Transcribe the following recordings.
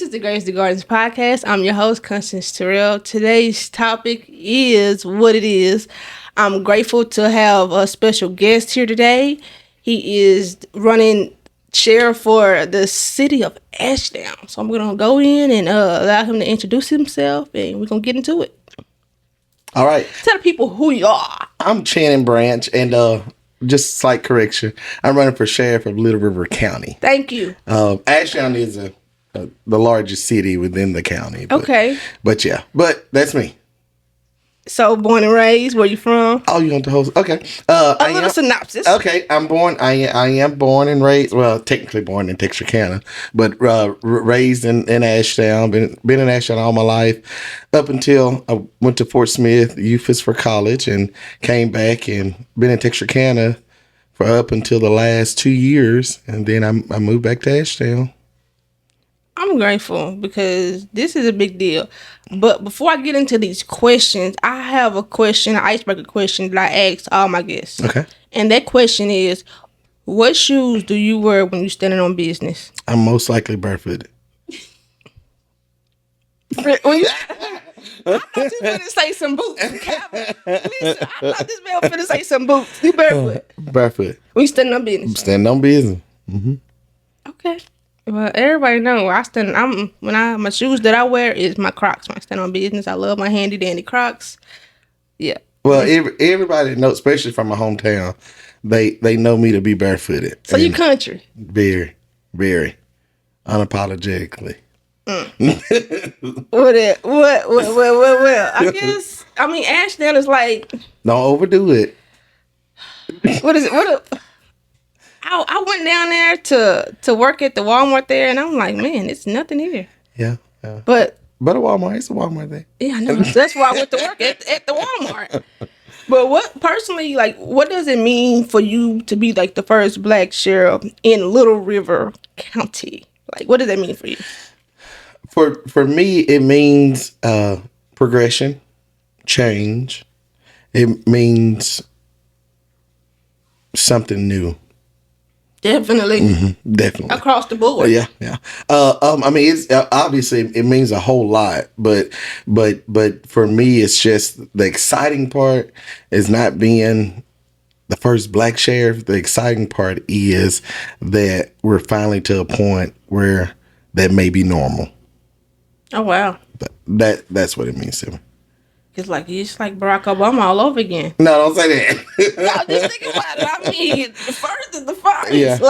is the Grace the Gardens podcast. I'm your host, Constance Terrell. Today's topic is what it is. I'm grateful to have a special guest here today. He is running chair for the city of Ashdown. So I'm going to go in and allow him to introduce himself, and we're going to get into it. All right. Tell the people who you are. I'm Channen Branch, and just a slight correction. I'm running for sheriff of Little River County. Thank you. Ashdown is the largest city within the county. Okay. But that's me. So, born and raised, where you from? Oh, you want the host? Okay. A little synopsis. Okay, I am born and raised. Well, technically born in Texarkana, but raised in Ashdown. Been in Ashdown all my life, up until I went to Fort Smith Youthist for college, and came back and been in Texarkana for up until the last 2 years, and then I moved back to Ashdown. I'm grateful because this is a big deal. But before I get into these questions, I have a question, an icebreaker question that I ask all my guests. Okay. And that question is, what shoes do you wear when you're standing on business? I'm most likely barefooted. I thought you were going to say some boots. Listen, I thought this man was going to say some boots. You barefoot. Barefoot. When you standing on business. I'm standing on business. Mm-hmm. Okay. Well, everybody know my shoes that I wear is my Crocs when I stand on business. I love my handy dandy Crocs. Yeah. Well, everybody knows, especially from my hometown, they know me to be barefooted. So you country? Very, very unapologetically. What? I mean, Ashdown is like. Don't overdo it. What is it? I went down there to work at the Walmart there, and I'm like, man, it's nothing here. Yeah. But a Walmart, it's a Walmart there. Yeah, I know. That's why I went to work at the Walmart. But what does it mean for you to be like the first black sheriff in Little River County? Like, what does that mean for you? For me, it means progression, change. It means something new. Definitely. Mm-hmm, definitely. Across the board. Yeah. I mean, it's obviously it means a whole lot, but for me, it's just the exciting part is not being the first black sheriff. The exciting part is that we're finally to a point where that may be normal. Oh wow. That's what it means to me. It's like Barack Obama all over again. No, don't say that. No, just think about it. I mean, the first is the finest.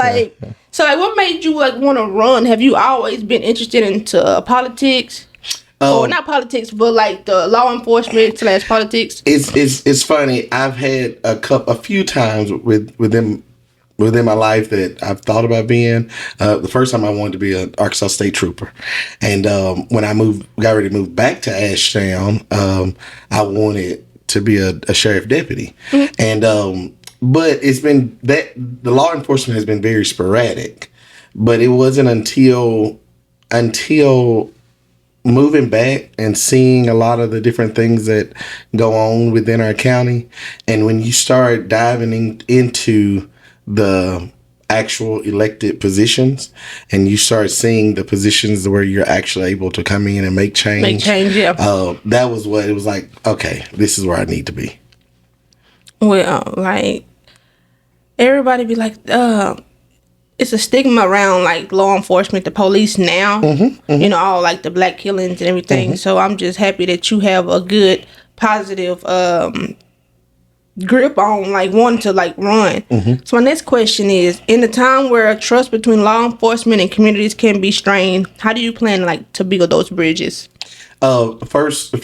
So what made you want to run? Have you always been interested into politics? Or not politics, but like the law enforcement / politics? It's funny. I've had a few times within my life that I've thought about being. The first time I wanted to be an Arkansas State Trooper. And when I got ready to move back to Ashdown, I wanted to be a sheriff deputy. Mm-hmm. And but it's been that the law enforcement has been very sporadic. But it wasn't until moving back and seeing a lot of the different things that go on within our county, and when you start diving into the actual elected positions, and you start seeing the positions where you're actually able to come in and make change. Yeah. That was what it was like. Okay, this is where I need to be. Well, like everybody be like, it's a stigma around like law enforcement, the police now. Mm-hmm. All like the black killings and everything. Mm-hmm. So I'm just happy that you have a good, positive grip on wanting to run. Mm-hmm. So my next question is, in a time where trust between law enforcement and communities can be strained, how do you plan to build those bridges? First,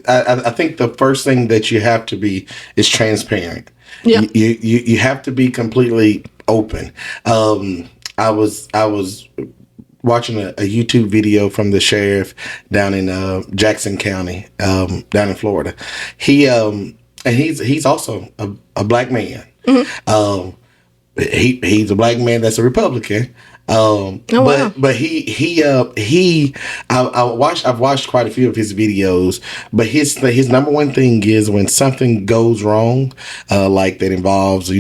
I think the first thing that you have to be is transparent. Yeah. You have to be completely open. I was watching a YouTube video from the sheriff down in Jackson County, down in Florida. And he's also a black man. Mm-hmm. He's a black man that's a Republican. But I've watched quite a few of his videos, but his number one thing is when something goes wrong, like that involves,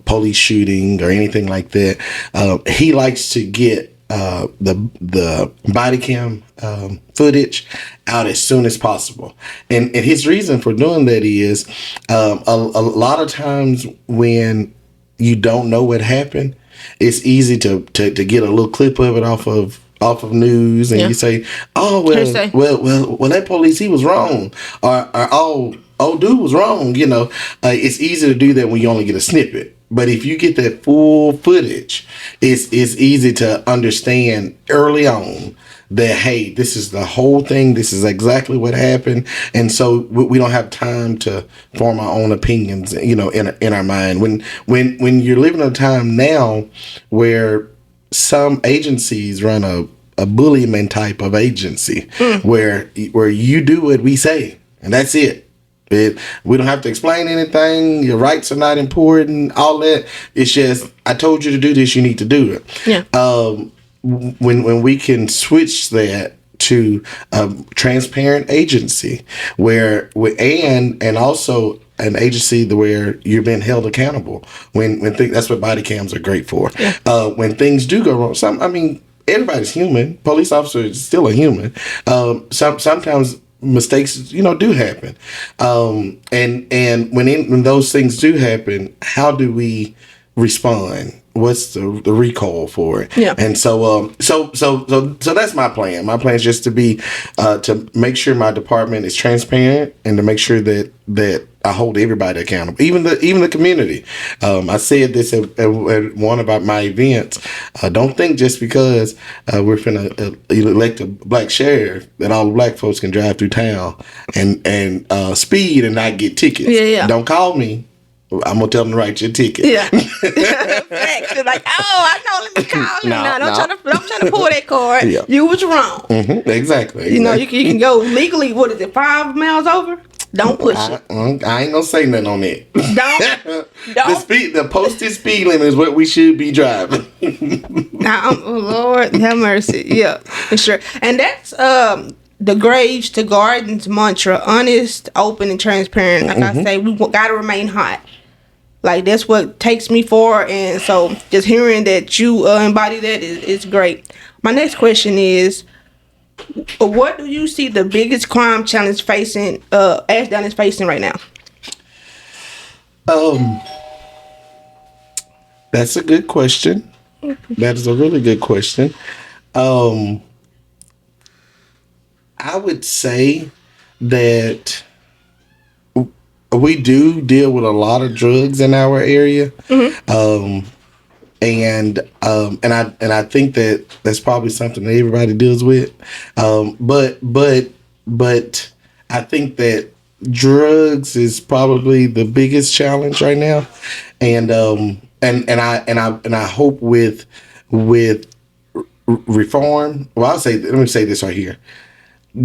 police shooting or anything like that, he likes to get the body cam footage out as soon as possible. And his reason for doing that is a lot of times when you don't know what happened, it's easy to get a little clip of it off of news, and you say, "Oh well, that police, he was wrong," or "Oh, old dude was wrong." It's easy to do that when you only get a snippet. But if you get that full footage, it's easy to understand early on that, hey, this is the whole thing. This is exactly what happened, and so we don't have time to form our own opinions, in our mind. When you're living in a time now where some agencies run a bullyman type of agency, where you do what we say and that's it. We don't have to explain anything. Your rights are not important. All that. It's just, I told you to do this. You need to do it. Yeah. When we can switch that to a transparent agency and also an agency where you're being held accountable that's what body cams are great for. Yeah. When things do go wrong, everybody's human. Police officer is still a human. Sometimes mistakes, do happen. And when those things do happen, how do we respond? What's the recall for it? Yeah. And so that's my plan. My plan is just to be to make sure my department is transparent and to make sure that I hold everybody accountable, even the community. I said this at one of my events. Don't think just because we're finna elect a black sheriff that all the black folks can drive through town and speed and not get tickets. Yeah. Don't call me. I'm gonna tell them to write your ticket. Yeah. Facts. They're like, I know. Let me call him. Don't try to pull that card. Yeah. You was wrong. Mm-hmm. Exactly. You can go legally. What is it? 5 miles over. Don't push it. I ain't gonna say nothing on that. Don't. The posted speed limit is what we should be driving. Lord have mercy. Yeah, for sure. And that's the Graves to Gardens mantra: honest, open, and transparent. Like I say, we gotta remain hot. Like, that's what takes me forward, and so just hearing that you embody that is great. My next question is, what do you see the biggest crime challenge facing Ashdown is facing right now? That's a good question. That is a really good question. I would say that we do deal with a lot of drugs in our area. And I think that that's probably something that everybody deals with. But I think that drugs is probably the biggest challenge right now. And I hope with reform. Well, let me say this right here.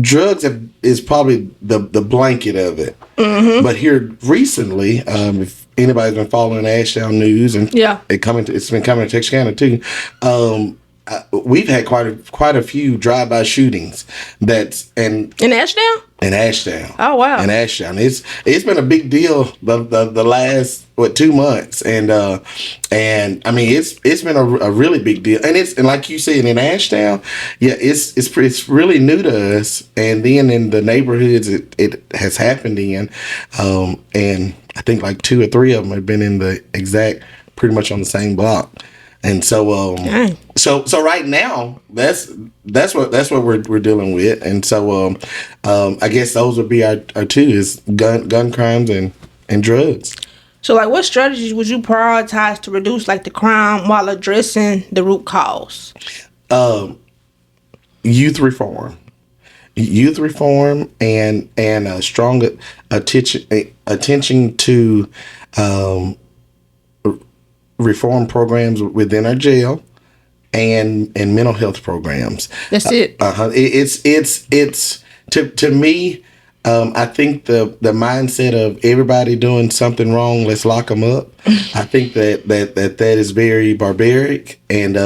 Drugs is probably the blanket of it. But here recently, if anybody's been following the Ashdown news, and it's been coming to Texarkana too. We've had quite a few drive-by shootings. In Ashdown. In Ashdown. Oh wow. In Ashdown, it's been a big deal the last 2 months, and I mean it's been a really big deal, and like you said in Ashdown, it's really new to us, and then in the neighborhoods it has happened in, and I think like 2 or 3 of them have been in the exact pretty much on the same block. And so, so right now, that's what we're dealing with, and so, I guess those would be our two is gun crimes and drugs. So, like, what strategies would you prioritize to reduce like the crime while addressing the root cause? Youth reform, and a stronger attention to reform programs within our jail and mental health programs. That's it. It's to me. I think the mindset of everybody doing something wrong, let's lock them up. I think that is very barbaric, and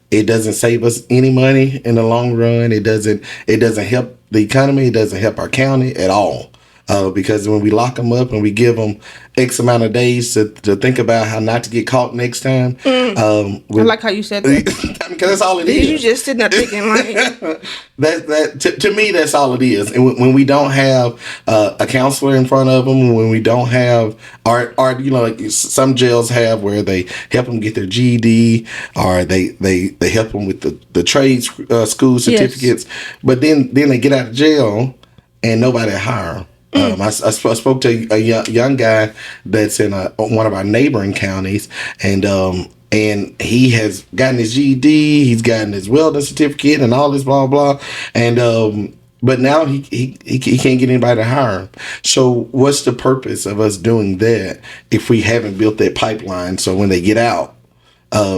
it doesn't save us any money in the long run. It doesn't help the economy. It doesn't help our county at all. Because when we lock them up and we give them X amount of days to think about how not to get caught next time. I like how you said that. Because that's all it is. You just sitting there thinking like to me, that's all it is. And when we don't have a counselor in front of them, when we don't have, or like some jails have where they help them get their GED, or they help them with the trade school certificates, yes. But then they get out of jail and nobody hire them. I spoke to a young guy that's in one of our neighboring counties, and he has gotten his GED, he's gotten his welding certificate, and all this blah blah. And but now he can't get anybody to hire him. So what's the purpose of us doing that if we haven't built that pipeline? So when they get out,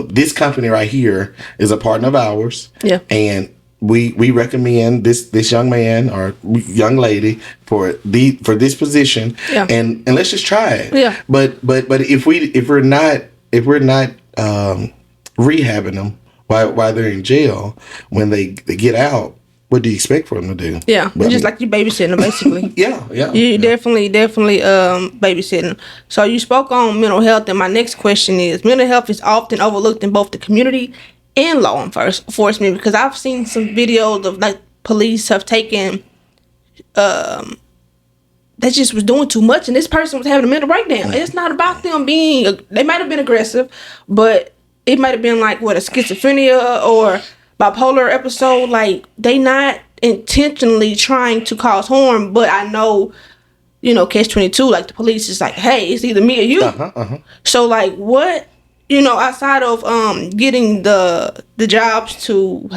this company right here is a partner of ours. Yeah, and we recommend this young man or young lady for this position. Yeah, and let's just try it. Yeah, but if we're not rehabbing them while they're in jail, when they get out, what do you expect for them to do? Yeah, just like you babysitting them, basically. yeah. You definitely babysitting them. So you spoke on mental health, and my next question is, mental health is often overlooked in both the community and law enforcement, because I've seen some videos of like police have taken that just was doing too much, and this person was having a mental breakdown. It's not about them they might have been aggressive, but it might have been like a schizophrenia or bipolar episode. Like, they not intentionally trying to cause harm, but I know, catch-22, like the police is like, hey, it's either me or you. So like, what, outside of getting the jobs to,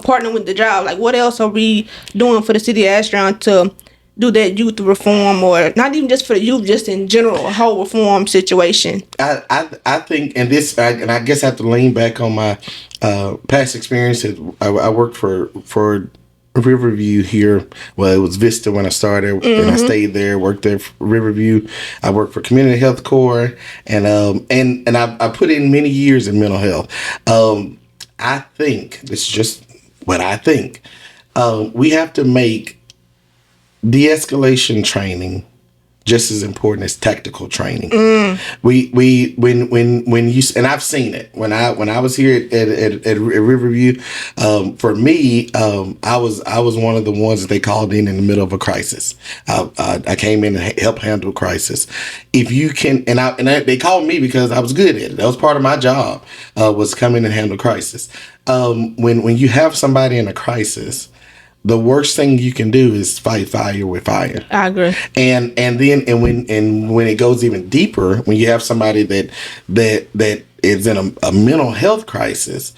partner with the job, like what else are we doing for the city of Ashdown to do that youth reform, or not even just for the youth, just in general, a whole reform situation? I think, and I guess I have to lean back on my past experiences. I worked for Riverview here. Well, it was Vista when I started, and I stayed there, worked there for Riverview. I worked for Community Health Corps, and I put in many years in mental health. I think, this is just what I think, we have to make de-escalation training just as important as tactical training. When you, and I've seen it when I was here at Riverview. For me, I was one of the ones that they called in the middle of a crisis. I came in and helped handle crisis. If you can, they called me because I was good at it. That was part of my job, was come in and handle crisis. When you have somebody in a crisis, the worst thing you can do is fight fire with fire. I agree. And when it goes even deeper, when you have somebody that is in a mental health crisis,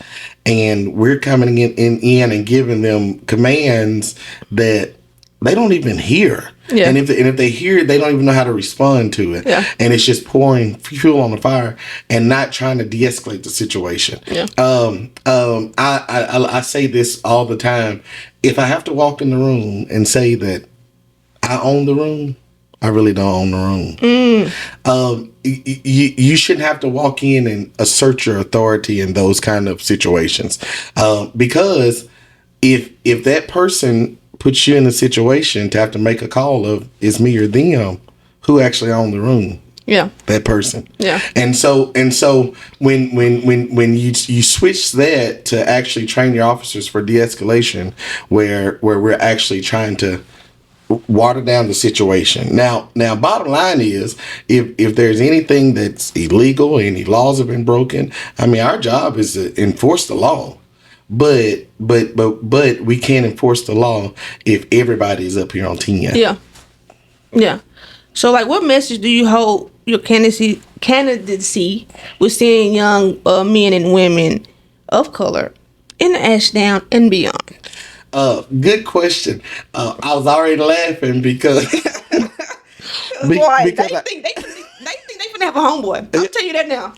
and we're coming in and giving them commands that they don't even hear. Yeah. And if they hear it, they don't even know how to respond to it. Yeah. And it's just pouring fuel on the fire and not trying to de-escalate the situation. Yeah. I say this all the time. If I have to walk in the room and say that I own the room, I really don't own the room. You shouldn't have to walk in and assert your authority in those kind of situations, because if that person puts you in a situation to have to make a call of it's me or them, who actually own the room? Yeah, that person. Yeah, and so when you switch that to actually train your officers for de-escalation, where we're actually trying to water down the situation. Now, bottom line is, if there's anything that's illegal, any laws have been broken, I mean, our job is to enforce the law. But we can't enforce the law if everybody's up here on 10. Yeah. So, like, what message do you hold your candidacy with seeing young men and women of color in Ashdown and beyond? Good question. I was already laughing because they think they finna have a homeboy. I'll tell you that now.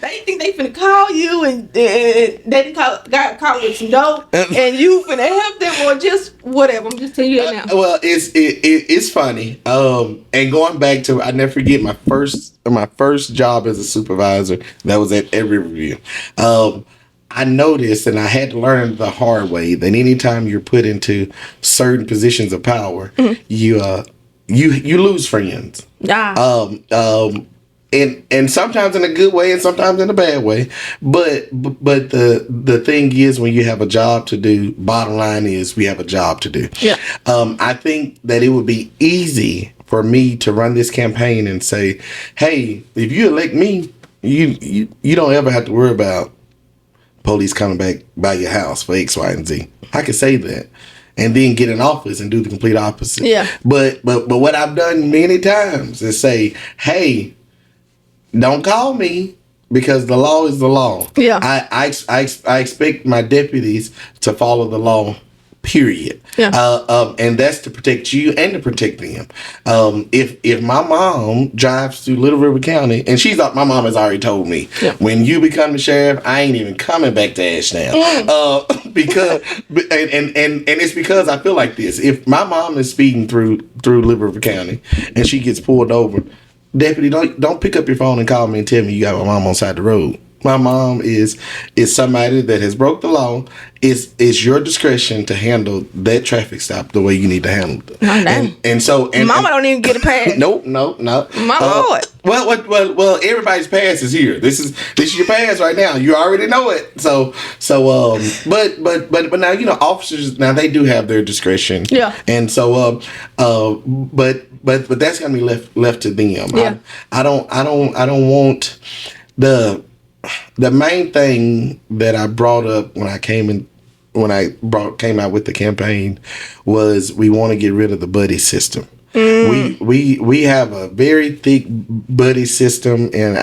They think they finna call you and they got caught with some dope and you finna help them or just whatever. I'm just telling you that now. Well, it's funny. And going back to, I never forget my first job as a supervisor. That was at every review. I noticed, and I had to learn the hard way, that anytime you're put into certain positions of power, you lose friends. Yeah. And sometimes in a good way and sometimes in a bad way. But the thing is, when you have a job to do, bottom line is we have a job to do. Yeah. I think that it would be easy for me to run this campaign and say, hey, if you elect me, you don't ever have to worry about police coming back by your house for X, Y, and Z. I could say that. And then get in office and do the complete opposite. Yeah. But what I've done many times is say, hey, don't call me because the law is the law. Yeah. I expect my deputies to follow the law, period. Yeah. And that's to protect you and to protect them. If my mom drives through Little River County, and my mom has already told me, when you become the sheriff, I ain't even coming back to Ashdown. Because and it's because I feel like this. If my mom is speeding through Little River County and she gets pulled over, deputy, don't pick up your phone and call me and tell me you got my mom on side the road. My mom is somebody that has broke the law. It's your discretion to handle that traffic stop the way you need to handle it. And Mama don't even get a pass. Nope. My Lord. Well, everybody's pass is here. This is your pass right now. You already know it. But now officers now they do have their discretion. Yeah. And so but that's gonna be left to them. Yeah. I don't want the main thing that I brought up when I came out with the campaign was we want to get rid of the buddy system. We have a very thick buddy system in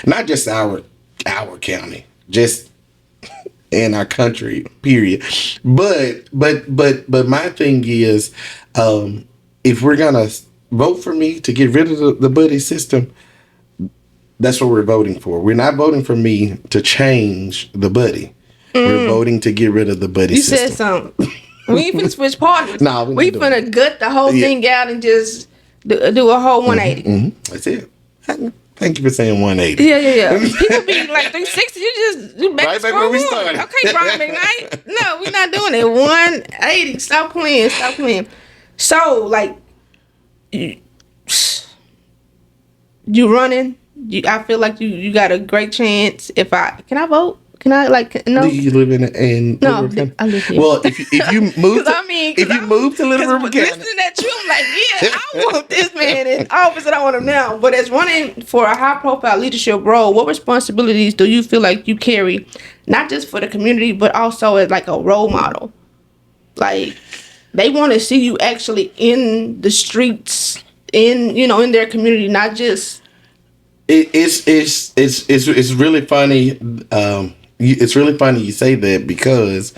not just our county, just in our country, period. But my thing is, if we're gonna vote for me to get rid of the buddy system, that's what we're voting for. We're not voting for me to change the buddy. We're voting to get rid of the buddy system. You said something. We ain't finna switch parties. No, we finna gut the whole thing out and just do a whole 180. Mm-hmm. That's it. Thank you for saying 180. Yeah. People be like 360. You just do back right to back where we square one. started. Okay, Brian McKnight. No, we're not doing it. 180. Stop playing. So, like, you running. I feel like you got a great chance. Can I vote? Can I no? Do you live in no? Little River County? I live here. Well, if you move, move to Little River County, listening at you, I'm like, yeah, I want this man in office, and I want him now. But as running for a high-profile leadership role, what responsibilities do you feel like you carry, not just for the community, but also as like a role model? Like they want to see you actually in the streets, in their community, not just. It's really funny. It's really funny you say that because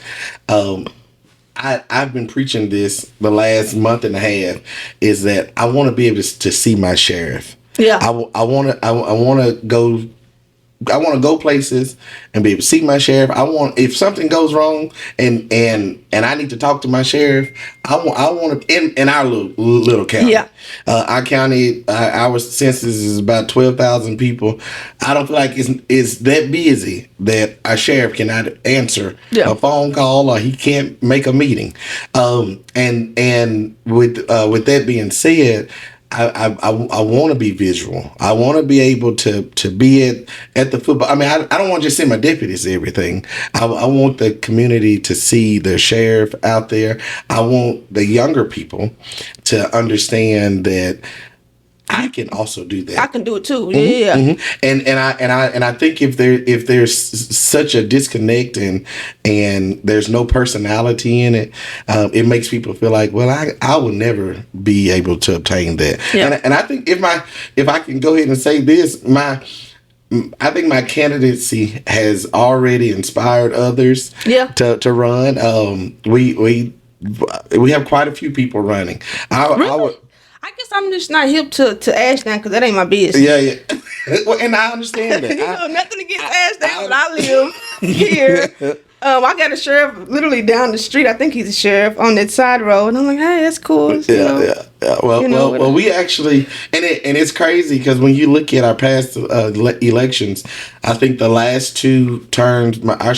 I've been preaching this the last month and a half. Is that I want to be able to see my sheriff. Yeah. I want to go places and be able to see my sheriff. If something goes wrong and I need to talk to my sheriff, I want to in our little county. Yeah. Our county, our census is about 12,000 people. I don't feel like it's that busy that our sheriff cannot answer a phone call or he can't make a meeting. And with that being said, I want to be visual. I want to be able to be at the football. I mean, I don't want to just send my deputies to everything. I want the community to see their sheriff out there. I want the younger people to understand that I can also do that. I can do it too. Mm-hmm, Yeah. Mm-hmm. And I think if there's such a disconnect and there's no personality in it, it makes people feel like, well, I will never be able to obtain that. Yeah. And I think if I can go ahead and say this, I think my candidacy has already inspired others to run. We have quite a few people running. Really? I guess I'm just not hip to Ashdown because that ain't my business. Yeah. Well, and I understand that. Nothing against Ashdown, but I live here. I got a sheriff literally down the street. I think he's a sheriff on that side road. And I'm like, hey, that's cool. Yeah. Well, we actually, it's crazy because when you look at our past elections, I think the last two terms, our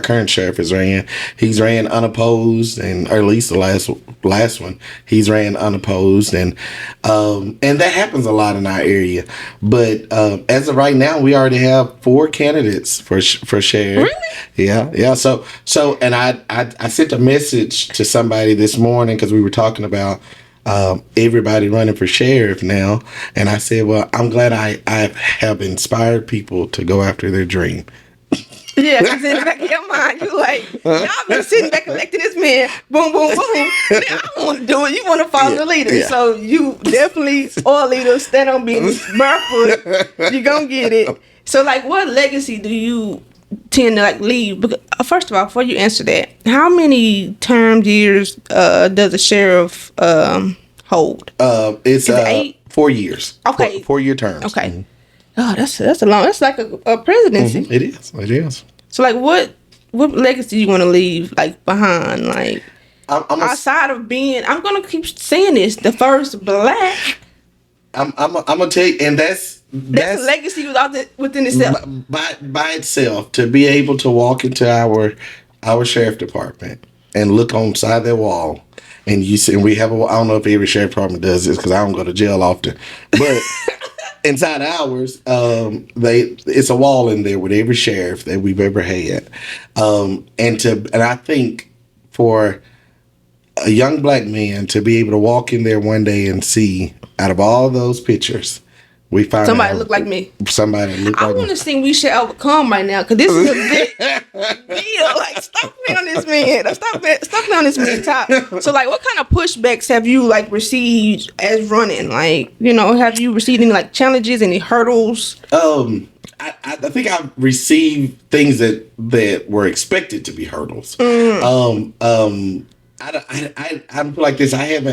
current sheriff has ran. He's ran unopposed, or at least the last one, he's ran unopposed, and that happens a lot in our area. But as of right now, we already have 4 candidates for sheriff. Really? Yeah. So, and I sent a message to somebody this morning because we were talking about everybody running for sheriff now, and I said, well, I'm glad I have inspired people to go after their dream. Yeah, because in the back of your mind, you're like, y'all been sitting back electing this man, boom, boom, boom. Now I want to do it. You want to follow the leader. Yeah. So you definitely, all leaders, stand on business, barefoot. You're going to get it. So, like, what legacy do you tend to, like, leave? Because, first of all, before you answer that, how many term years does a sheriff hold? It's 8? 4 years. Okay. 4-year terms. Okay. Mm-hmm. Oh, that's like a presidency. Mm-hmm. It is. So, like, what legacy you want to leave, like, behind? Like, outside of being, I'm gonna keep saying this, the first black. I'm gonna tell you, and that's a legacy within itself. By itself, to be able to walk into our sheriff department and look on side of their wall, and you see, and we have I don't know if every sheriff department does this because I don't go to jail often, but. Inside ours, it's a wall in there with every sheriff that we've ever had, and I think for a young black man to be able to walk in there one day and see out of all those pictures, we find somebody look like me. Somebody look like me. I want to sing "We Shall Overcome" right now because this is a big deal. Like, stop me on this man. Stop me on this man top. So, like, what kind of pushbacks have you, like, received as running? Like, have you received any, like, challenges, any hurdles? I think I've received things that were expected to be hurdles. I feel like this. I have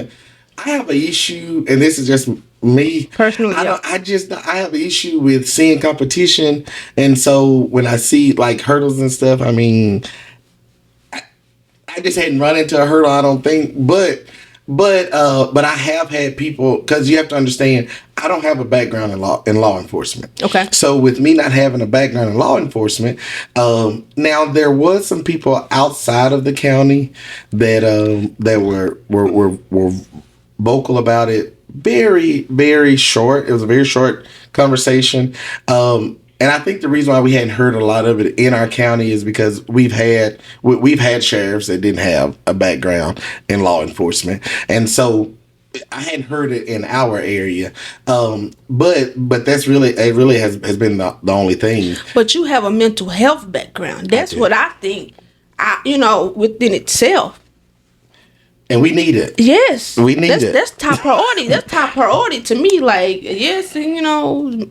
an issue, and this is just me personally. I have an issue with seeing competition, and so when I see, like, hurdles and stuff, I mean, I just hadn't run into a hurdle, I don't think, but I have had people, because you have to understand, I don't have a background in law enforcement. Okay. So with me not having a background in law enforcement, now there was some people outside of the county that were vocal about it. Very, very short. It was a very short conversation. And I think the reason why we hadn't heard a lot of it in our county is because we've had sheriffs that didn't have a background in law enforcement, and so I hadn't heard it in our area. But that's really has been the only thing. But you have a mental health background. That's what I think. Within itself. And we need it. Yes. We need it. That's top priority. That's top priority to me. Like, yes, and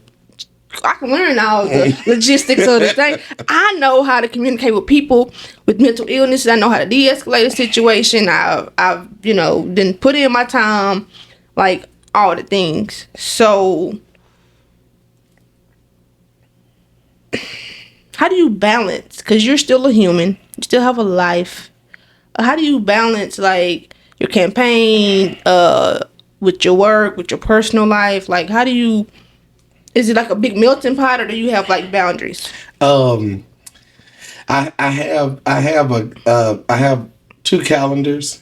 I can learn all the logistics of the thing. I know how to communicate with people with mental illnesses. I know how to de-escalate a situation. I've didn't put in my time, like, all the things. So, how do you balance? Because you're still a human. You still have a life. How do you balance, like, your campaign with your work, with your personal life? Like, how do you? Is it like a big melting pot, or do you have, like, boundaries? I have 2 calendars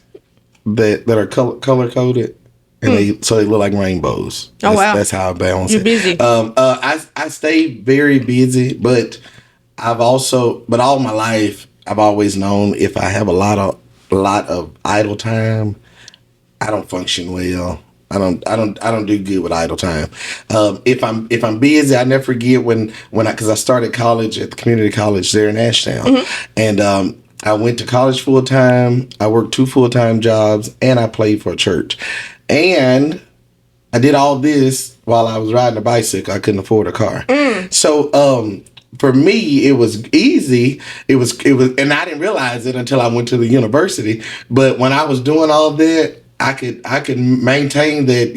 that are color coded, and they look like rainbows. Wow! That's how I balance You're it. Busy. I stay very busy, but all my life I've always known if I have a lot of idle time, I don't function well. I don't do good with idle time. If I'm busy, I never forget because I started college at the community college there in Ashdown, and I went to college full time. I worked 2 full-time jobs, and I played for a church, and I did all this while I was riding a bicycle. I couldn't afford a car, so for me, it was easy. It was, and I didn't realize it until I went to the university. But when I was doing all that, I could maintain that,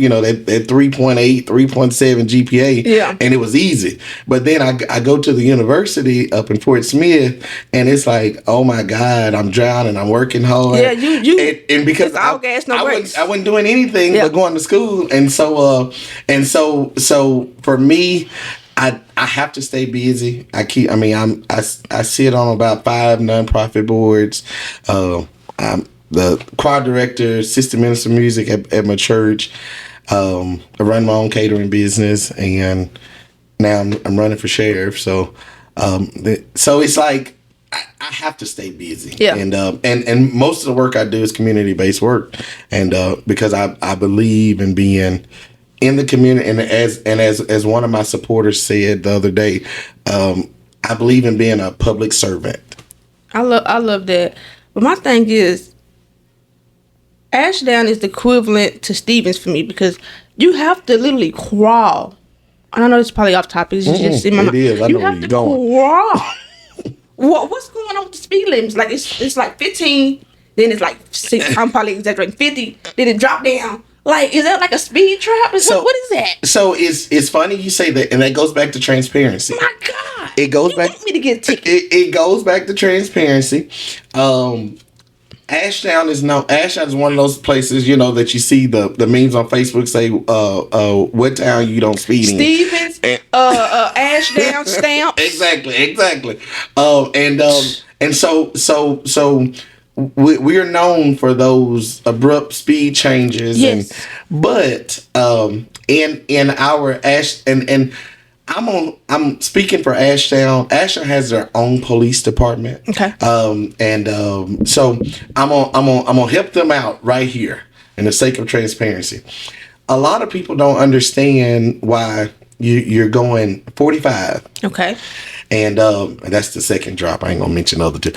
that 3.8, 3.7 GPA, Yeah. and it was easy. But then I go to the university up in Fort Smith, and it's like, oh my God, I'm drowning, I'm working hard. Yeah, you and because all gas, no brakes. I wasn't doing anything but going to school, and so for me, I have to stay busy. I sit on about 5 nonprofit boards. I'm the choir director, assistant minister of music at my church. I run my own catering business, and now I'm running for sheriff. So, so it's like I have to stay busy. Yeah. And most of the work I do is community based work, and because I believe in being in the community, and as one of my supporters said the other day, I believe in being a public servant. I love that. But my thing is, Ashdown is the equivalent to Stevens for me, because you have to literally crawl. And I know it's probably off topic. It's just in my mind. It is. I know where you're going. Crawl. What's going on with the speed limits? Like it's like 15, then it's like 6. I'm probably exaggerating. 50, then it dropped down. Like, is that like a speed trap? What is that? So it's funny you say that, and that goes back to transparency. My God, it goes back. Want me to get a ticket? It goes back to transparency. Ashdown is one of those places, that you see the memes on Facebook say, what town you don't speed in? Stevens, Ashdown, Stamps. Exactly. And so we are known for those abrupt speed changes. Yes. But in our and I'm speaking for Ashdown. Ashdown has their own police department. Okay. So I'm gonna help them out right here in the sake of transparency. A lot of people don't understand why you're going 45. Okay. And that's the second drop. I ain't gonna mention the other two.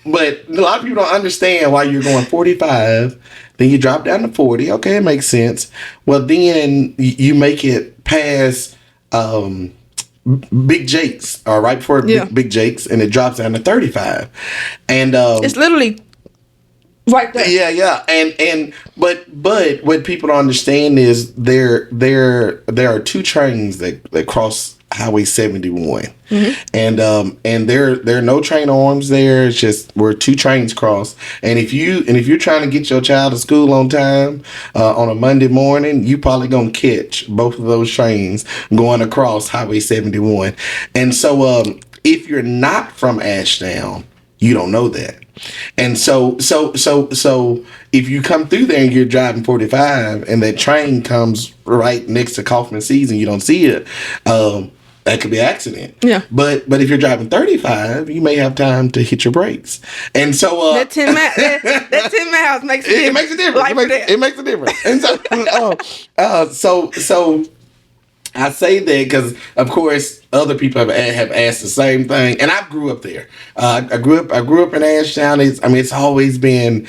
But a lot of people don't understand why you're going 45. Then you drop down to 40. Okay, it makes sense. Well, then you make it past Big Jake's, or right before Big Jake's, and it drops down to 35. And it's literally right there. Yeah. But what people don't understand is there are 2 trains that cross Highway 71. Mm-hmm. And there are no train arms there. It's just where 2 trains cross. And if you're trying to get your child to school on time on a Monday morning, you probably gonna catch both of those trains going across Highway 71. And so if you're not from Ashdown, you don't know that. And so if you come through there and you're driving 45 and that train comes right next to Kaufman Season, you don't see it. That could be an accident. Yeah. But if you're driving 35, you may have time to hit your brakes. And so that 10 miles makes a difference. It makes a difference. It makes a difference. And so I say that because, of course, other people have asked the same thing, and I grew up there. I grew up in Ashdown. It's always been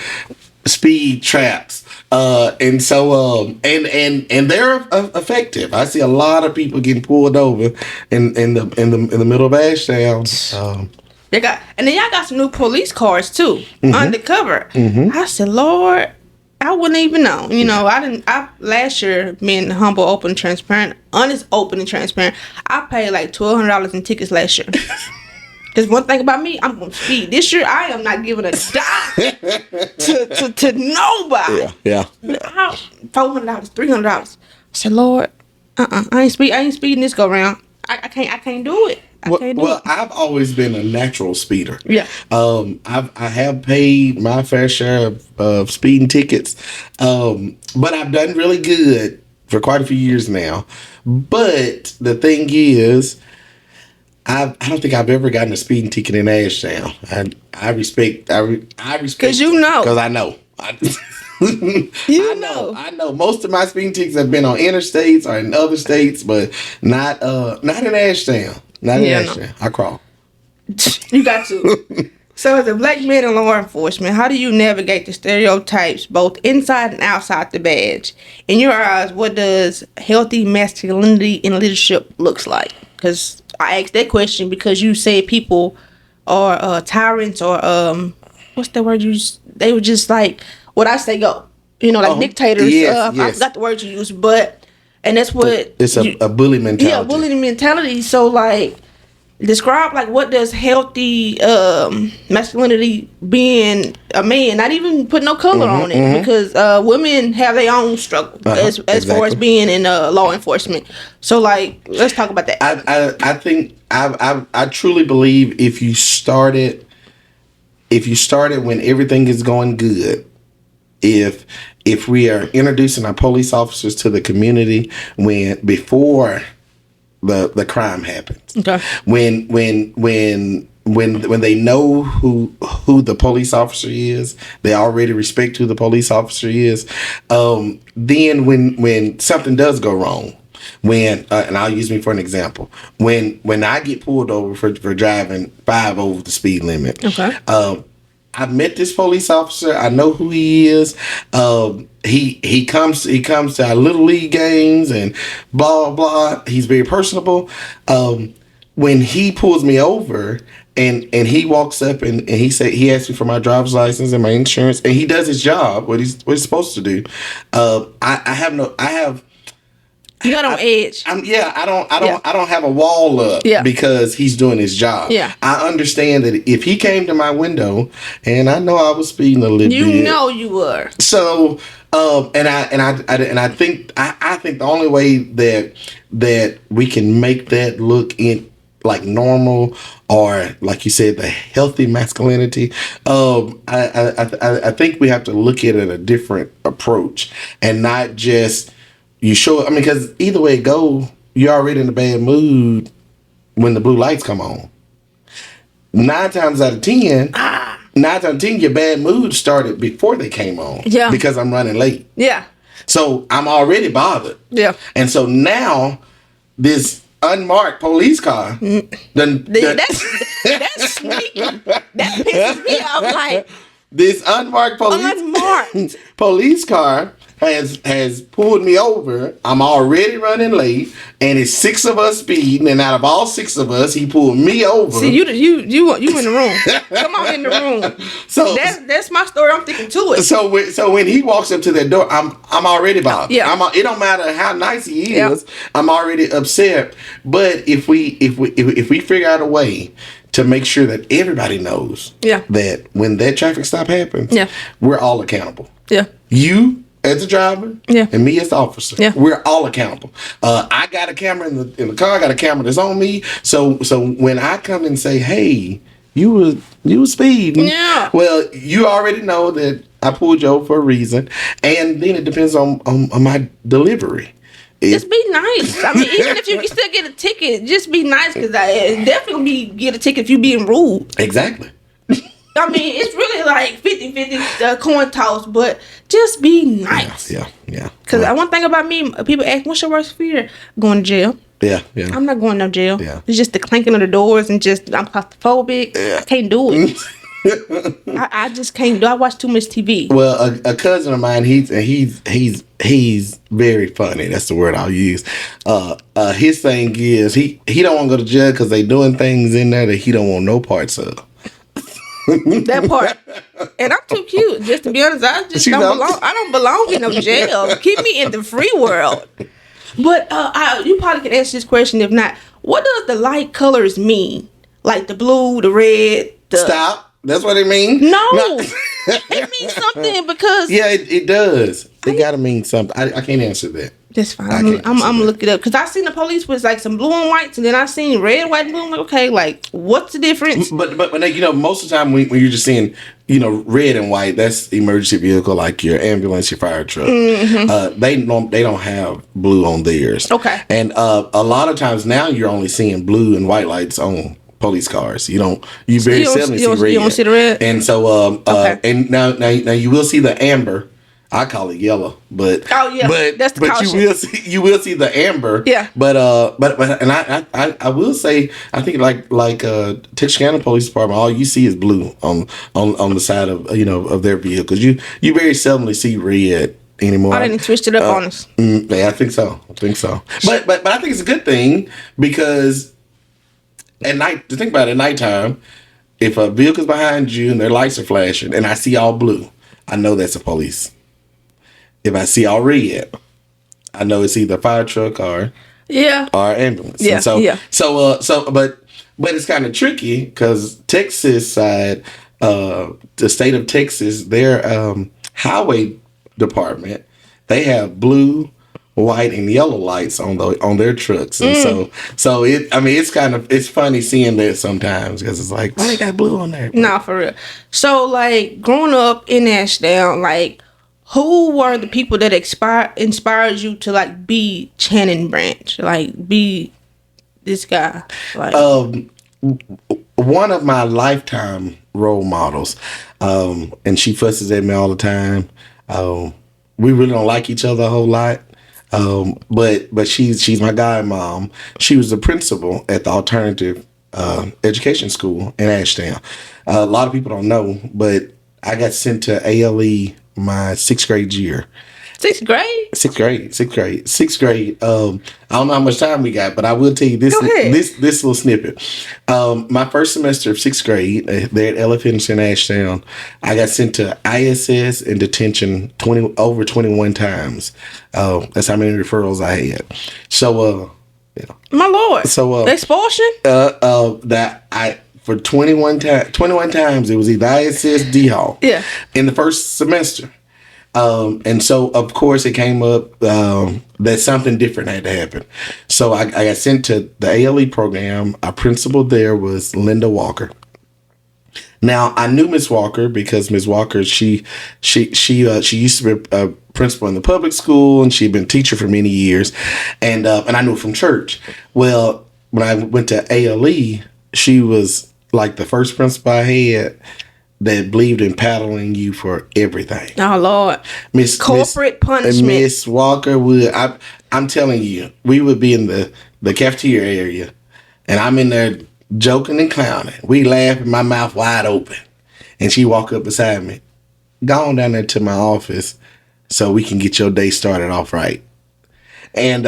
speed traps. And so and they're effective. I see a lot of people getting pulled over in the middle of Ashdown. And then y'all got some new police cars too, undercover. Mm-hmm. I said, Lord, I wouldn't even know. I last year, being humble, open, and transparent, honest, open, and transparent, I paid like $1,200 in tickets last year. Because one thing about me, I'm going to speed. This year, I am not giving a dime to nobody. Yeah. $400, $300. I said, Lord, I ain't speeding this go round. I can't do it. Well, I've always been a natural speeder. Yeah. I have paid my fair share of speeding tickets, but I've done really good for quite a few years now. But the thing is, I don't think I've ever gotten a speeding ticket in Ashdown. I respect because you know. Because I know. I know. Most of my speeding tickets have been on interstates or in other states, but not in Ashdown. Not in Ashdown. No. I crawl. You got to. So as a black man in law enforcement, how do you navigate the stereotypes both inside and outside the badge? In your eyes, what does healthy masculinity in leadership looks like? Because I asked that question because you said people are tyrants or what's the word you use? They were just like, what I say go. like dictators. Yes, I yes. forgot the word you used, but and that's what It's a bully mentality. Yeah, bullying mentality. So like, describe like what does healthy masculinity being a man, not even put no color on it, because women have their own struggle as far as being in law enforcement. So like, let's talk about that. I think I truly believe if you started when everything is going good, if we are introducing our police officers to the community before the crime happens. Okay. When they know who the police officer is, they already respect who the police officer is. Then when something does go wrong, and I'll use me for an example. When I get pulled over for driving 5 over the speed limit. Okay. I met this police officer. I know who he is. He comes to our little league games and blah blah. He's very personable. When he pulls me over and he walks up and he asks me for my driver's license and my insurance, and he does his job, what he's supposed to do. You got on edge. I don't have a wall up because he's doing his job. Yeah. I understand that if he came to my window, and I know I was speeding a little bit. You know you were. So, I think the only way that we can make that look in like normal, or like you said, the healthy masculinity. I think we have to look at it a different approach, and not just. You show, because either way it go, you're already in a bad mood when the blue lights come on. 9 times out of 10, your bad mood started before they came on. Yeah. Because I'm running late. Yeah. So I'm already bothered. Yeah. And so now this unmarked police car. That's sneaky. That pisses me off. Like, this unmarked police car has pulled me over. I'm already running late, and it's 6 of us speeding, and out of all 6 of us, he pulled me over. See, you in the room. Come on in the room. So that's my story. I'm thinking to it. So when he walks up to that door, I'm already bothered. Yeah. It don't matter how nice he is. I'm already upset. But if we figure out a way to make sure that everybody knows that when that traffic stop happens, we're all accountable. Yeah. You as a driver, and me as the officer, we're all accountable. I got a camera in the car. I got a camera that's on me. So when I come and say, "Hey, you were speeding," well, you already know that I pulled you over for a reason, and then it depends on my delivery. Just be nice. I mean, even if you still get a ticket, just be nice, because I definitely get a ticket if you being rude. Exactly. I mean, it's really like 50-50 coin toss, but just be nice. Yeah. Because one thing about me, people ask, what's your worst fear? Going to jail. Yeah. I'm not going to jail. Yeah. It's just the clanking of the doors, and I'm claustrophobic. Yeah. I can't do it. I just can't do it. I watch too much TV. Well, a cousin of mine, he's very funny. That's the word I'll use. His thing is he don't want to go to jail because they doing things in there that he don't want no parts of. That part. And I'm too cute. Just to be honest, I don't belong in no jail. Keep me in the free world. But you probably can answer this question. If not, what does the light colors mean? Like the blue, the red. Stop. That's what it means? No. It means something because. Yeah, it does. It gotta mean something. I can't answer that. That's fine. I'm gonna look it up, because I seen the police with like some blue and whites, and then I seen red, white, and blue. I'm like, okay, like what's the difference? But most of the time when you're just seeing red and white, that's emergency vehicle, like your ambulance, your fire truck. Mm-hmm. They don't have blue on theirs. Okay. And a lot of times now you're only seeing blue and white lights on police cars. You very seldom see red. You don't see the red. And so and now you will see the amber. I call it yellow, but that's the caution. you will see the amber. Yeah. But and I will say, I think like Shannon Police Department, all you see is blue on the side of of their vehicles. You very seldomly see red anymore. I didn't twist it up on us. Yeah, I think so. But I think it's a good thing, because at night, to think about it, at nighttime, if a vehicle's behind you and their lights are flashing and I see all blue, I know that's a police. if I see all red, I know it's either fire truck or ambulance. Yeah. And but it's kind of tricky because Texas side, the state of Texas, their highway department, they have blue, white, and yellow lights on their trucks, and it's funny seeing that sometimes because it's like, why they got blue on there? Nah, for real. So like growing up in Ashdown, like who were the people that inspired you to like be Channen Branch, like be this guy? Like one of my lifetime role models, and she fusses at me all the time. We really don't like each other a whole lot. But she's my godmom. She was the principal at the alternative education school in Ashdown. A lot of people don't know, but I got sent to ALE my sixth grade year. Sixth grade. I don't know how much time we got, but I will tell you this little snippet. My first semester of sixth grade, there at Elephants in Ashdown, I got sent to ISS and detention over 21 times. That's how many referrals I had. So, my lord. So, expulsion. For 21 times, it was either ISS, D-Hall. Yeah. In the first semester. And so, of course, it came up that something different had to happen. So I got sent to the ALE program. Our principal there was Linda Walker. Now, I knew Miss Walker because Miss Walker, she used to be a principal in the public school, and she'd been a teacher for many years. And I knew her from church. Well, when I went to ALE, she was like the first principal I had that believed in paddling you for everything. Oh Lord, corporate punishment. Miss Walker would. I'm telling you, we would be in the cafeteria area, and I'm in there joking and clowning. We laughing, my mouth wide open, and she walk up beside me. Go on down there to my office, so we can get your day started off right. And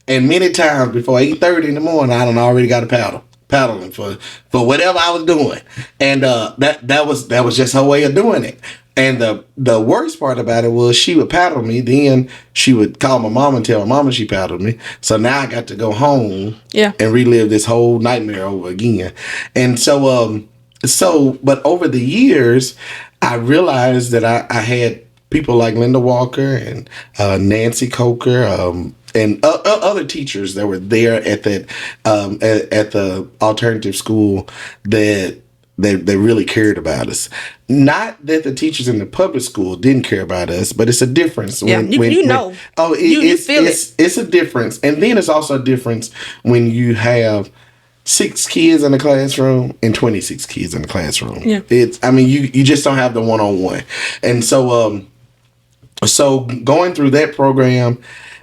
many times before 8:30 in the morning, I done already got a paddling for whatever I was doing, and that was just her way of doing it. And the worst part about it was she would paddle me, then she would call my mom and tell my mama she paddled me. So now I got to go home and relive this whole nightmare over again. And so but over the years, I realized that I had people like Linda Walker and Nancy Coker, and other teachers that were there at that at the alternative school that really cared about us. Not that the teachers in the public school didn't care about us, but it's a difference. You feel it. It's a difference, and then it's also a difference when you have 6 kids in the classroom and 26 kids in the classroom. Yeah, you just don't have the one-on-one, and so going through that program.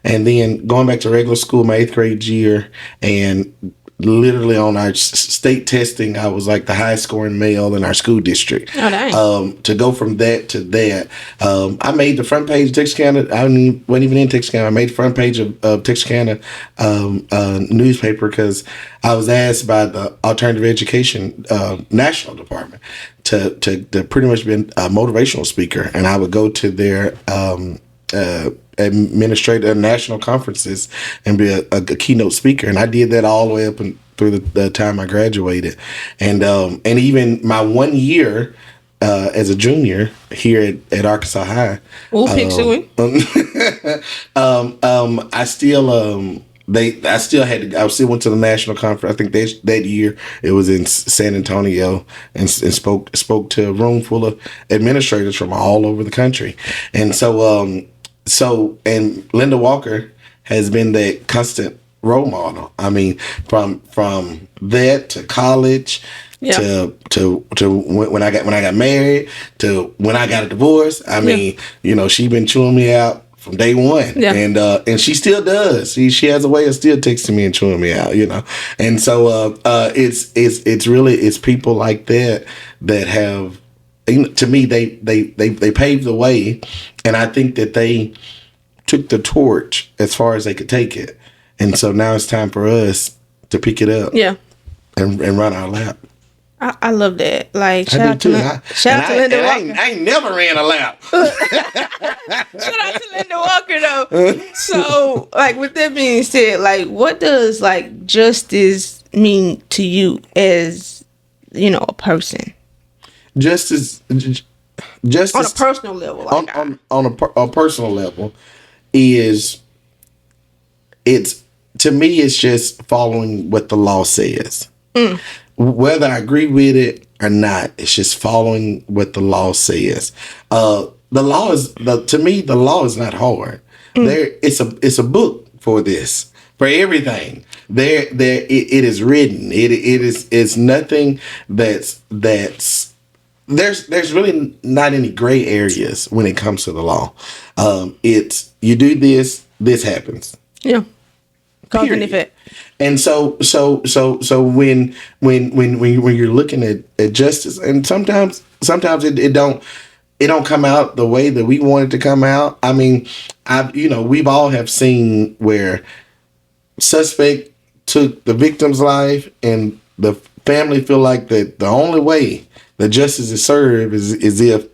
And then going back to regular school, my 8th grade year, and literally on our state testing, I was like the highest scoring male in our school district. Oh, dang. To go from that to that, I made the front page of Texarkana. I wasn't even in Texarkana. I made the front page of Texarkana newspaper because I was asked by the Alternative Education National Department to pretty much be a motivational speaker, and I would go to their administrator national conferences and be a keynote speaker, and I did that all the way up and through the time I graduated, and even my 1 year as a junior here at Arkansas High. I still went to the national conference. I think that year it was in San Antonio, and spoke to a room full of administrators from all over the country, and and Linda Walker has been that constant role model. I mean, from that to college, to when I got married, to when I got a divorce. I mean, she been chewing me out from day one, and she still does. She has a way of still texting me and chewing me out, And so it's people like that have. To me, they paved the way, and I think that they took the torch as far as they could take it, and so now it's time for us to pick it up, and run our lap. I love that. Like I do too. Shout out to Linda Walker. I ain't never ran a lap. Shout out to Linda Walker though. So, like with that being said, like what does like justice mean to you as a person Justice, on a justice personal level, like on a personal level is it's to me it's just following what the law says. Whether I agree with it or not, it's just following what the law says. The law is to me the law is not hard. It's a book for this, for everything. It is written. It's nothing that's there's really not any gray areas when it comes to the law. It's you do this happens. yeah, cause and effect. And so when you're looking at justice, and sometimes it don't come out the way that we want it to come out. I mean, we've all have seen where suspect took the victim's life, and the family feel like that the only way that justice is served is if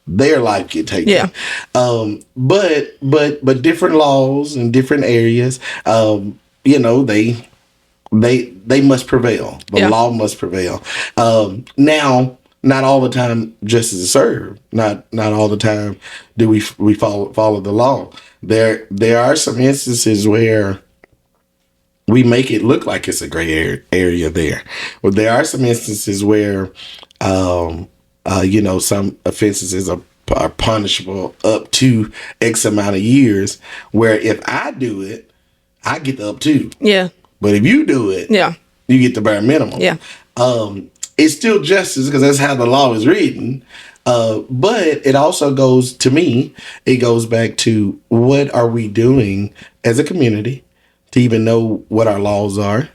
their life get taken. Yeah. But different laws in different areas, they must prevail. The law must prevail. Now, not all the time justice is served. Not all the time do we follow the law. There are some instances where we make it look like it's a gray area there. Well, there are some instances where, some offenses are punishable up to X amount of years, where if I do it, I get the up to. Yeah. But if you do it, you get the bare minimum. Yeah. It's still justice because that's how the law is written. But it also goes, to me, it goes back to what are we doing as a community to even know what our laws are,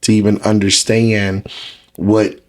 to even understand what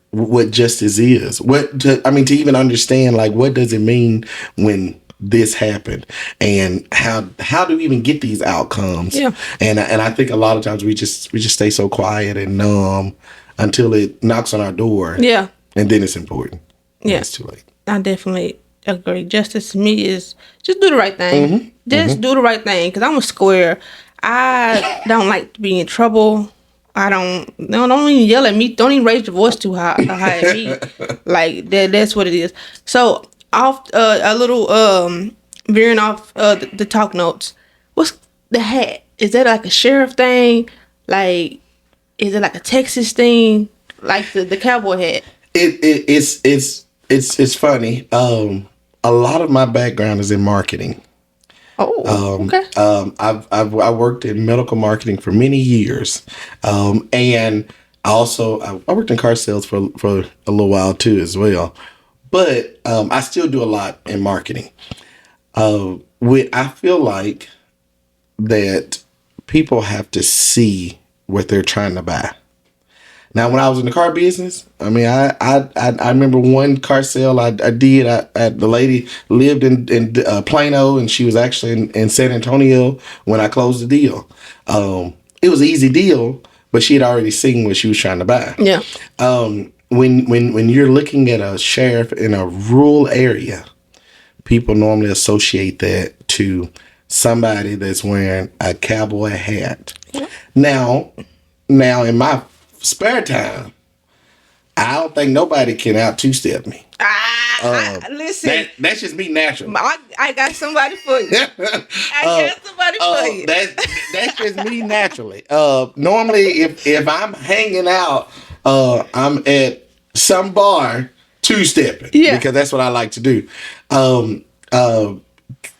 justice is. To even understand, like, what does it mean when this happened, and how do we even get these outcomes? Yeah. And I think a lot of times we just stay so quiet and numb until it knocks on our door. Yeah. And then it's important. Yeah. It's too late. I definitely agree. Justice to me is just do the right thing. Mm-hmm. Just do the right thing. Because I'm a square. I don't like to be in trouble. Don't even yell at me. Don't even raise your voice too high at me. Like that's what it is. So off a little veering off the talk notes. What's the hat? Is that like a sheriff thing? Like, is it like a Texas thing? Like the cowboy hat? It's funny. A lot of my background is in marketing. Oh, okay. I worked in medical marketing for many years, and I worked in car sales for a little while too as well. But I still do a lot in marketing. I feel like that people have to see what they're trying to buy. Now, when I was in the car business, I mean, I remember one car sale I did. The lady lived in Plano, and she was actually in San Antonio when I closed the deal. It was an easy deal, but she had already seen what she was trying to buy. Yeah. When you're looking at a sheriff in a rural area, people normally associate that to somebody that's wearing a cowboy hat. Yeah. Now, in my spare time, I don't think nobody can out two-step me. Listen, that's just me natural. I got somebody for you. That's just me naturally. Normally, if I'm hanging out, I'm at some bar two-stepping. Yeah. Because that's what I like to do.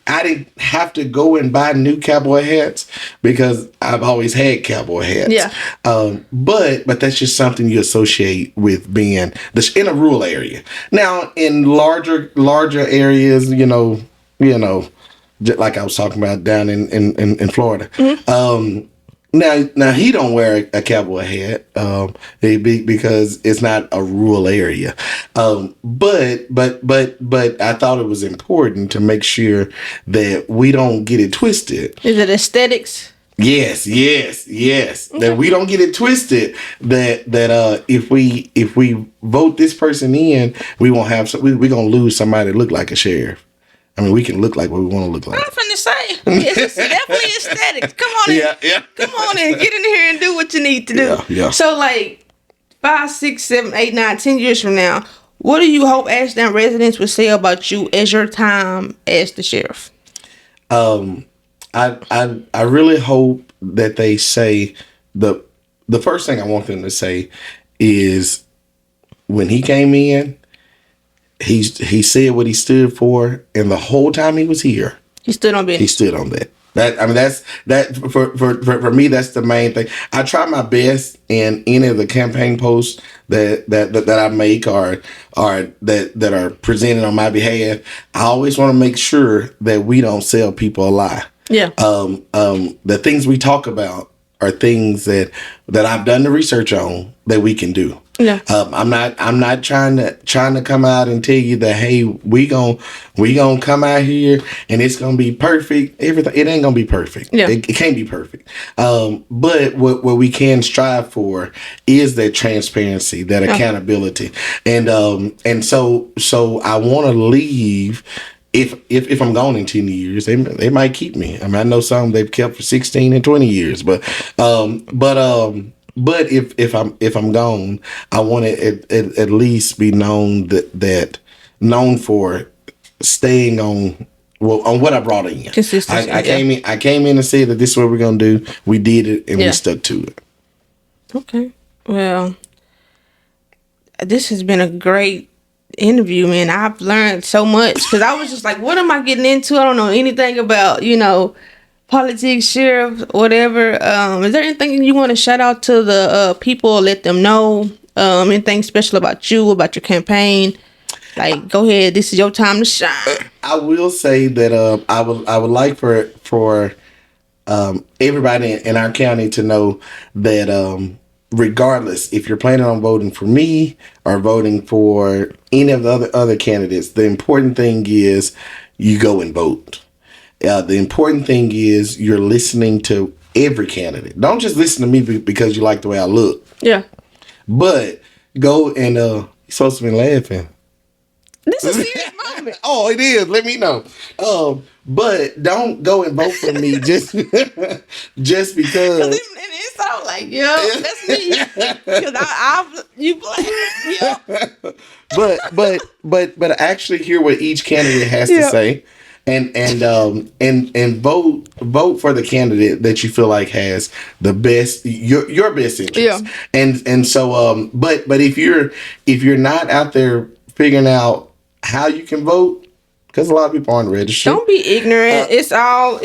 I didn't have to go and buy new cowboy hats because I've always had cowboy hats. Yeah. But that's just something you associate with being in a rural area. Now, in larger areas, just like I was talking about down in Florida. Mm-hmm. Now he don't wear a cowboy hat because it's not a rural area. But I thought it was important to make sure that we don't get it twisted. Is it aesthetics? Yes. Okay. That we don't get it twisted. That if we vote this person in, we won't have we're gonna lose somebody that look like a sheriff. I mean, we can look like what we want to look like. I'm finna say, it's definitely aesthetics. Come on in. Yeah. Come on in. Get in here and do what you need to do. Yeah. So, like, 5, 6, 7, 8, 9, 10 years from now, what do you hope Ashdown residents will say about you as your time as the sheriff? I really hope that they say the first thing I want them to say is when he came in, he said what he stood for, and the whole time he was here, he stood on business. He stood on that. That's for me. That's the main thing. I try my best in any of the campaign posts that I make or that are presented on my behalf. I always want to make sure that we don't sell people a lie. Yeah. The things we talk about are things that I've done the research on that we can do. Yeah. I'm not trying to come out and tell you that, hey, we gonna come out here and it's gonna be perfect. Everything, it ain't gonna be perfect. Yeah. It can't be perfect. But what we can strive for is that transparency, that accountability, and so I want to leave. If I'm gone in 10 years, they might keep me. I mean, I know some they've kept for 16 and 20 years, but if I'm gone, I want to at least be known known for staying on what I brought in. Consistency. I came in and said that this is what we're gonna do. We did it and we stuck to it. Okay. Well, this has been a great interview, man. I've learned so much because I was just like, what am I getting into? I don't know anything about, politics, sheriff, whatever. Is there anything you want to shout out to the people, let them know anything special about you, about your campaign? Like, go ahead, this is your time to shine. I will say that I would like for everybody in our county to know that regardless if you're planning on voting for me or voting for any of the other candidates, the important thing is you go and vote. The important thing is you're listening to every candidate. Don't just listen to me because you like the way I look. Yeah. But go and you're supposed to be laughing. This is a serious moment. Oh, it is. Let me know. But don't go and vote for me just because. It sounds like, that's me. Because you black. But actually hear what each candidate has to say, and vote for the candidate that you feel like has the best your best interest. Yeah. And so but if you're not out there figuring out how you can vote, because a lot of people aren't registered. Don't be ignorant. Don't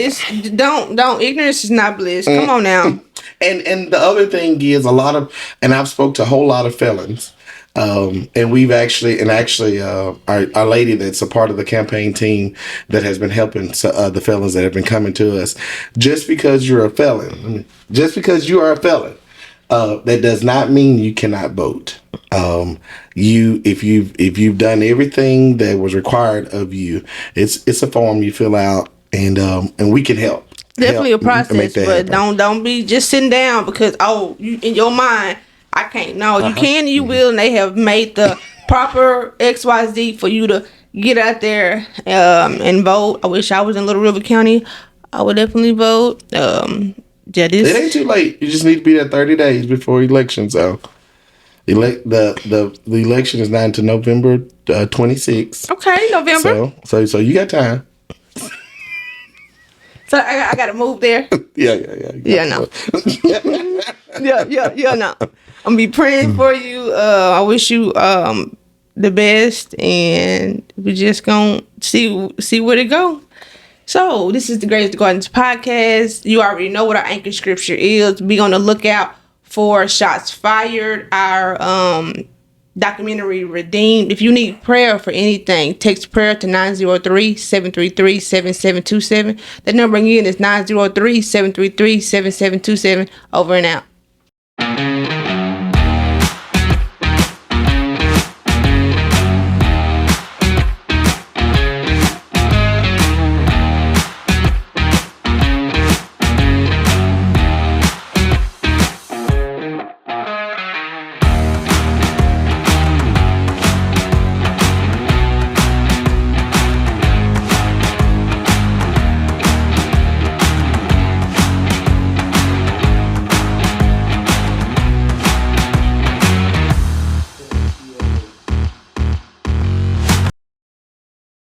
ignorance is not bliss. Come on now. And the other thing is and I've spoke to a whole lot of felons. And we've actually our lady that's a part of the campaign team that has been helping the felons that have been coming to us. Just because you're a felon, that does not mean you cannot vote. If you've done everything that was required of you, it's a form you fill out, and we can help. Definitely a process, but don't be just sitting down because you in your mind I can't. No, you can and you will, and they have made the proper XYZ for you to get out there and vote. I wish I was in Little River County. I would definitely vote. It ain't too late. You just need to be there 30 days before election. So the election is not until November 26th. Okay, November. So you got time. So I gotta move there. Yeah. No. No. I'm gonna be praying for you. I wish you the best, and we just gonna see where it go. So this is the Greatest Gardens podcast. You already know what our anchor scripture is. Be on the lookout for Shots Fired, our documentary Redeemed. If you need prayer for anything, text prayer to 903-733-7727. That number again is 903-733-7727. Over and out.